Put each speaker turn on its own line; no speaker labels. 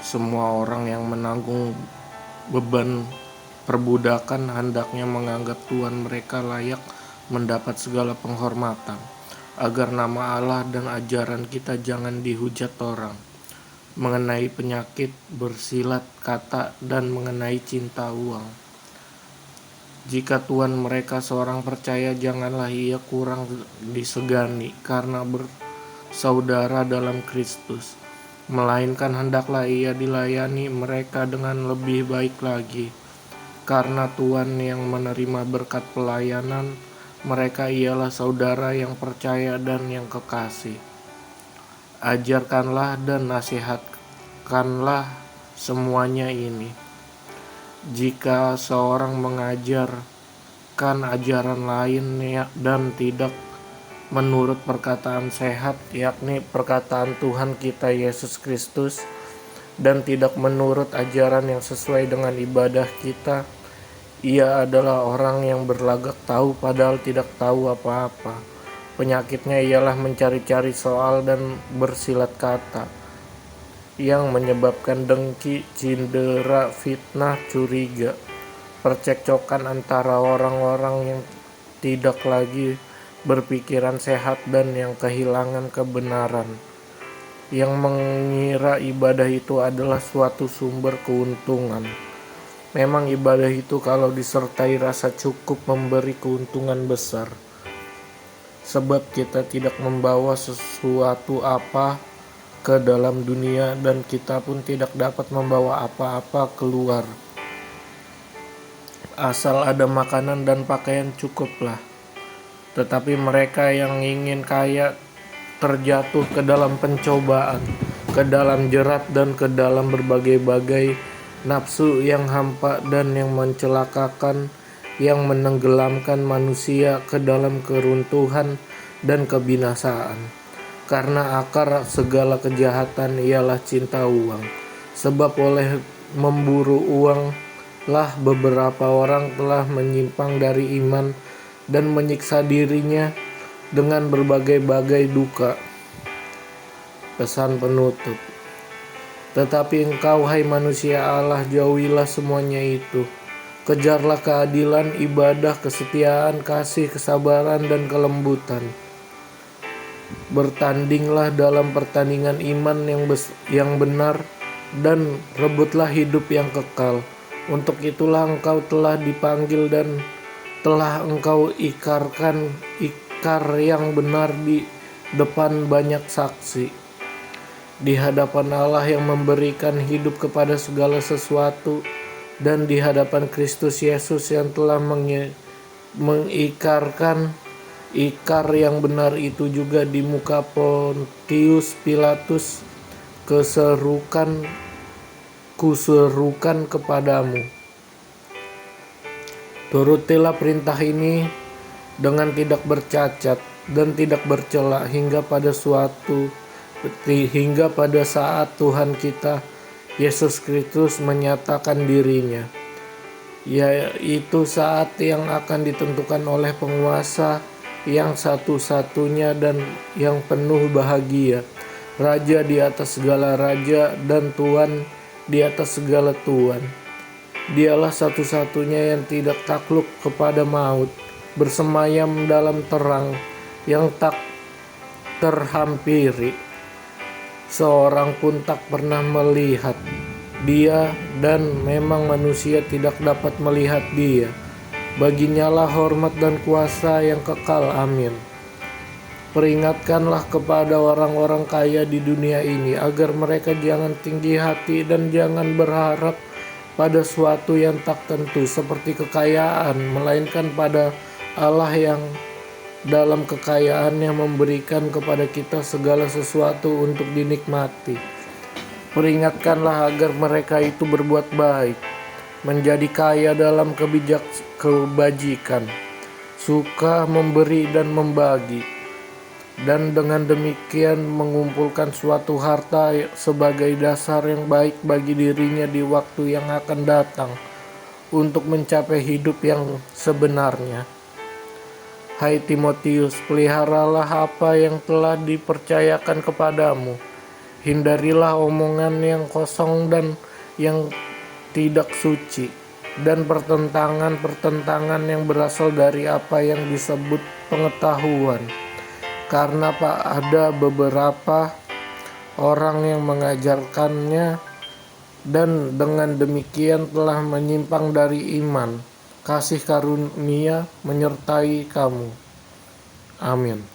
Semua orang yang menanggung beban perbudakan hendaknya menganggap Tuhan mereka layak mendapat segala penghormatan, agar nama Allah dan ajaran kita jangan dihujat orang. Mengenai penyakit, bersilat kata, dan mengenai cinta uang. Jika Tuhan mereka seorang percaya, janganlah ia kurang disegani karena bersaudara dalam Kristus, melainkan hendaklah ia dilayani mereka dengan lebih baik lagi, karena Tuhan yang menerima berkat pelayanan mereka ialah saudara yang percaya dan yang kekasih. Ajarkanlah dan nasihatkanlah semuanya ini. Jika seorang mengajarkan ajaran lain dan tidak menurut perkataan sehat, yakni perkataan Tuhan kita Yesus Kristus, dan tidak menurut ajaran yang sesuai dengan ibadah kita, ia adalah orang yang berlagak tahu padahal tidak tahu apa-apa. Penyakitnya ialah mencari-cari soal dan bersilat kata, yang menyebabkan dengki, cindera, fitnah, curiga, percekcokan antara orang-orang yang tidak lagi berpikiran sehat dan yang kehilangan kebenaran, yang mengira ibadah itu adalah suatu sumber keuntungan. Memang ibadah itu kalau disertai rasa cukup memberi keuntungan besar, sebab kita tidak membawa sesuatu apa ke dalam dunia dan kita pun tidak dapat membawa apa-apa keluar. Asal ada makanan dan pakaian cukuplah. Tetapi mereka yang ingin kaya terjatuh ke dalam pencobaan, ke dalam jerat dan ke dalam berbagai-bagai nafsu yang hampa dan yang mencelakakan, yang menenggelamkan manusia ke dalam keruntuhan dan kebinasaan. Karena akar segala kejahatan ialah cinta uang. Sebab oleh memburu uang lah beberapa orang telah menyimpang dari iman dan menyiksa dirinya dengan berbagai-bagai duka. Pesan penutup. Tetapi engkau, hai manusia Allah, jauhilah semuanya itu. Kejarlah keadilan, ibadah, kesetiaan, kasih, kesabaran, dan kelembutan. Bertandinglah dalam pertandingan iman yang benar, dan rebutlah hidup yang kekal. Untuk itulah engkau telah dipanggil dan telah engkau ikarkan ikar yang benar di depan banyak saksi, di hadapan Allah yang memberikan hidup kepada segala sesuatu, dan di hadapan Kristus Yesus yang telah mengikarkan ikar yang benar itu juga di muka Pontius Pilatus. Kuserukan kepadamu, turutilah perintah ini dengan tidak bercacat dan tidak bercela hingga pada saat Tuhan kita Yesus Kristus menyatakan dirinya, yaitu saat yang akan ditentukan oleh penguasa yang satu-satunya dan yang penuh bahagia, Raja di atas segala raja dan Tuhan di atas segala tuan. Dialah satu-satunya yang tidak takluk kepada maut, bersemayam dalam terang yang tak terhampiri. Seorang pun tak pernah melihat dia, dan memang manusia tidak dapat melihat dia. Baginya lah hormat dan kuasa yang kekal. Amin. Peringatkanlah kepada orang-orang kaya di dunia ini agar mereka jangan tinggi hati dan jangan berharap pada suatu yang tak tentu seperti kekayaan, melainkan pada Allah yang dalam kekayaannya memberikan kepada kita segala sesuatu untuk dinikmati. Peringatkanlah agar mereka itu berbuat baik, menjadi kaya dalam kebajikan, suka memberi dan membagi, dan dengan demikian mengumpulkan suatu harta sebagai dasar yang baik bagi dirinya di waktu yang akan datang untuk mencapai hidup yang sebenarnya. Hai Timotius, peliharalah apa yang telah dipercayakan kepadamu, Hindarilah omongan yang kosong dan yang tidak suci, dan pertentangan-pertentangan yang berasal dari apa yang disebut pengetahuan. Karena ada beberapa orang yang mengajarkannya, dan dengan demikian telah menyimpang dari iman. Kasih karunia menyertai kamu. Amin.